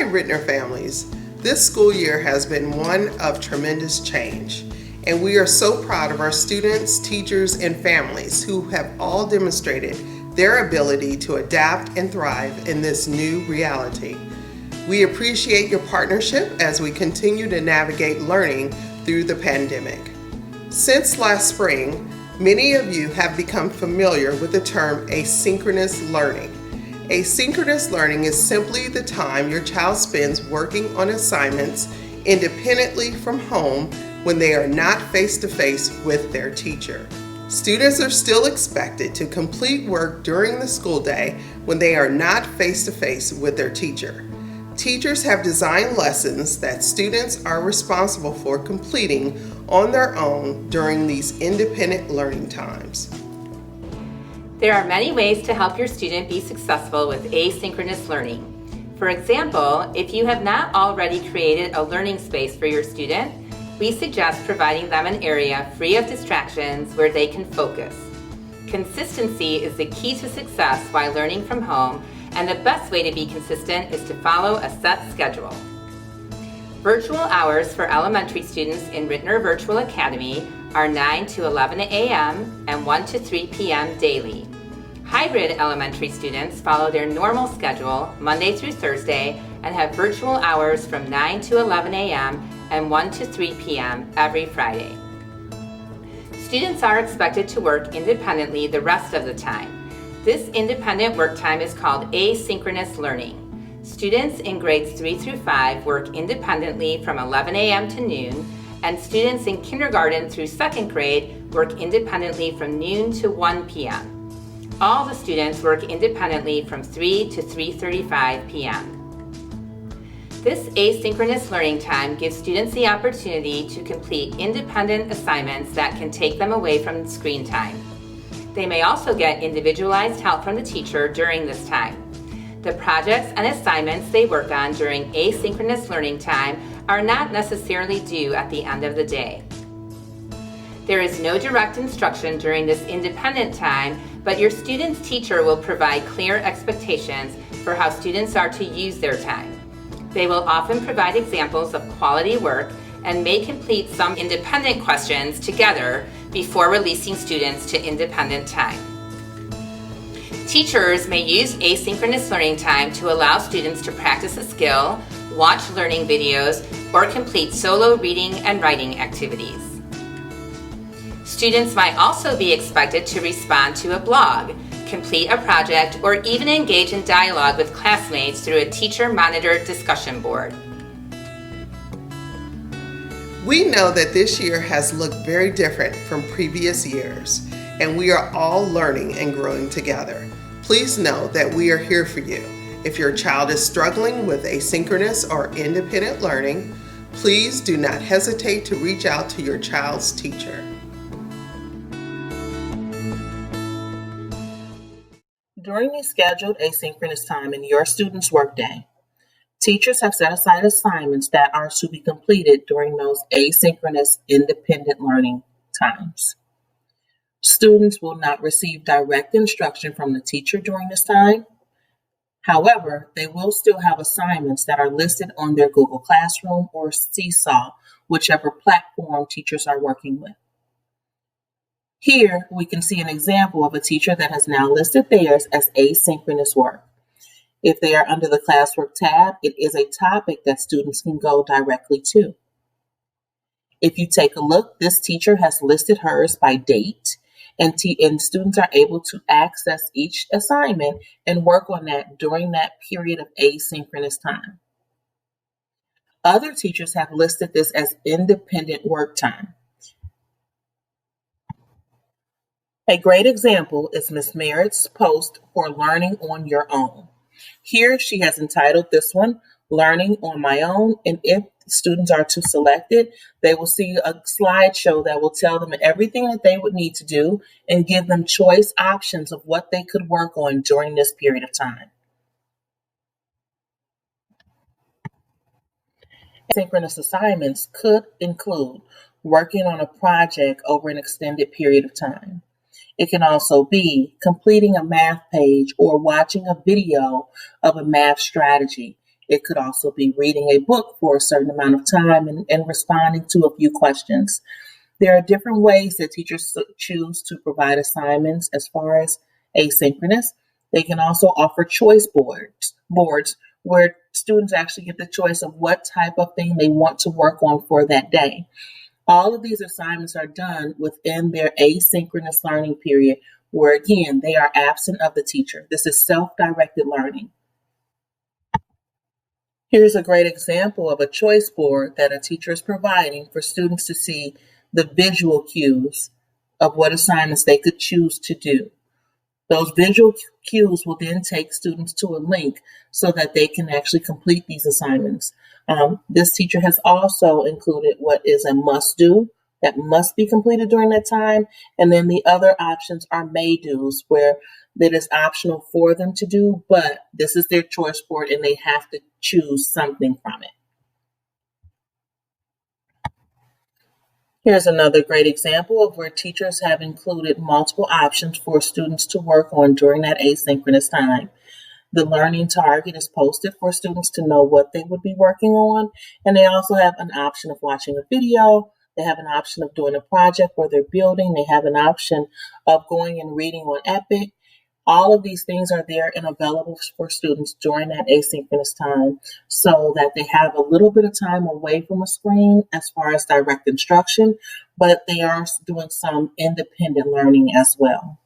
Rittner families. This school year has been one of tremendous change, and we are so proud of our students, teachers, and families who have all demonstrated their ability to adapt and thrive in this new reality. We appreciate your partnership as we continue to navigate learning through the pandemic. Since last spring, many of you have become familiar with the term asynchronous learning. Asynchronous learning is simply the time your child spends working on assignments independently from home when they are not face-to-face with their teacher. Students are still expected to complete work during the school day when they are not face-to-face with their teacher. Teachers have designed lessons that students are responsible for completing on their own during these independent learning times. There are many ways to help your student be successful with asynchronous learning. For example, if you have not already created a learning space for your student, we suggest providing them an area free of distractions where they can focus. Consistency is the key to success while learning from home, and the best way to be consistent is to follow a set schedule. Virtual hours for elementary students in Rittner Virtual Academy are 9 to 11 a.m. and 1 to 3 p.m. daily. Hybrid elementary students follow their normal schedule Monday through Thursday and have virtual hours from 9 to 11 a.m. and 1 to 3 p.m. every Friday. Students are expected to work independently the rest of the time. This independent work time is called asynchronous learning. Students in grades 3 through 5 work independently from 11 a.m. to noon, and students in kindergarten through 2nd grade work independently from noon to 1 p.m. All the students work independently from 3 to 3:35 p.m. This asynchronous learning time gives students the opportunity to complete independent assignments that can take them away from screen time. They may also get individualized help from the teacher during this time. The projects and assignments they work on during asynchronous learning time are not necessarily due at the end of the day. There is no direct instruction during this independent time, but your student's teacher will provide clear expectations for how students are to use their time. They will often provide examples of quality work and may complete some independent questions together before releasing students to independent time. Teachers may use asynchronous learning time to allow students to practice a skill, watch learning videos, or complete solo reading and writing activities. Students might also be expected to respond to a blog, complete a project, or even engage in dialogue with classmates through a teacher-monitored discussion board. We know that this year has looked very different from previous years, and we are all learning and growing together. Please know that we are here for you. If your child is struggling with asynchronous or independent learning, please do not hesitate to reach out to your child's teacher. During the scheduled asynchronous time in your student's workday, teachers have set aside assignments that are to be completed during those asynchronous independent learning times. Students will not receive direct instruction from the teacher during this time. However, they will still have assignments that are listed on their Google Classroom or Seesaw, whichever platform teachers are working with. Here, we can see an example of a teacher that has now listed theirs as asynchronous work. If they are under the classwork tab, it is a topic that students can go directly to. If you take a look, this teacher has listed hers by date, and students are able to access each assignment and work on that during that period of asynchronous time. Other teachers have listed this as independent work time. A great example is Ms. Merritt's post for Learning on Your Own. Here she has entitled this one, Learning on My Own, and if students are to select it, they will see a slideshow that will tell them everything that they would need to do and give them choice options of what they could work on during this period of time. Asynchronous assignments could include working on a project over an extended period of time. It can also be completing a math page or watching a video of a math strategy. It could also be reading a book for a certain amount of time and responding to a few questions. There are different ways that teachers choose to provide assignments as far as asynchronous. They can also offer choice boards where students actually get the choice of what type of thing they want to work on for that day. All of these assignments are done within their asynchronous learning period, where again, they are absent of the teacher. This is self-directed learning. Here's a great example of a choice board that a teacher is providing for students to see the visual cues of what assignments they could choose to do. Those visual cues will then take students to a link so that they can actually complete these assignments. This teacher has also included what is a must do that must be completed during that time. And then the other options are may do's, where that is optional for them to do, but this is their choice board and they have to choose something from it. Here's another great example of where teachers have included multiple options for students to work on during that asynchronous time. The learning target is posted for students to know what they would be working on, and they also have an option of watching a video. They have an option of doing a project where they're building. They have an option of going and reading on Epic. All of these things are there and available for students during that asynchronous time so that they have a little bit of time away from a screen as far as direct instruction, but they are doing some independent learning as well.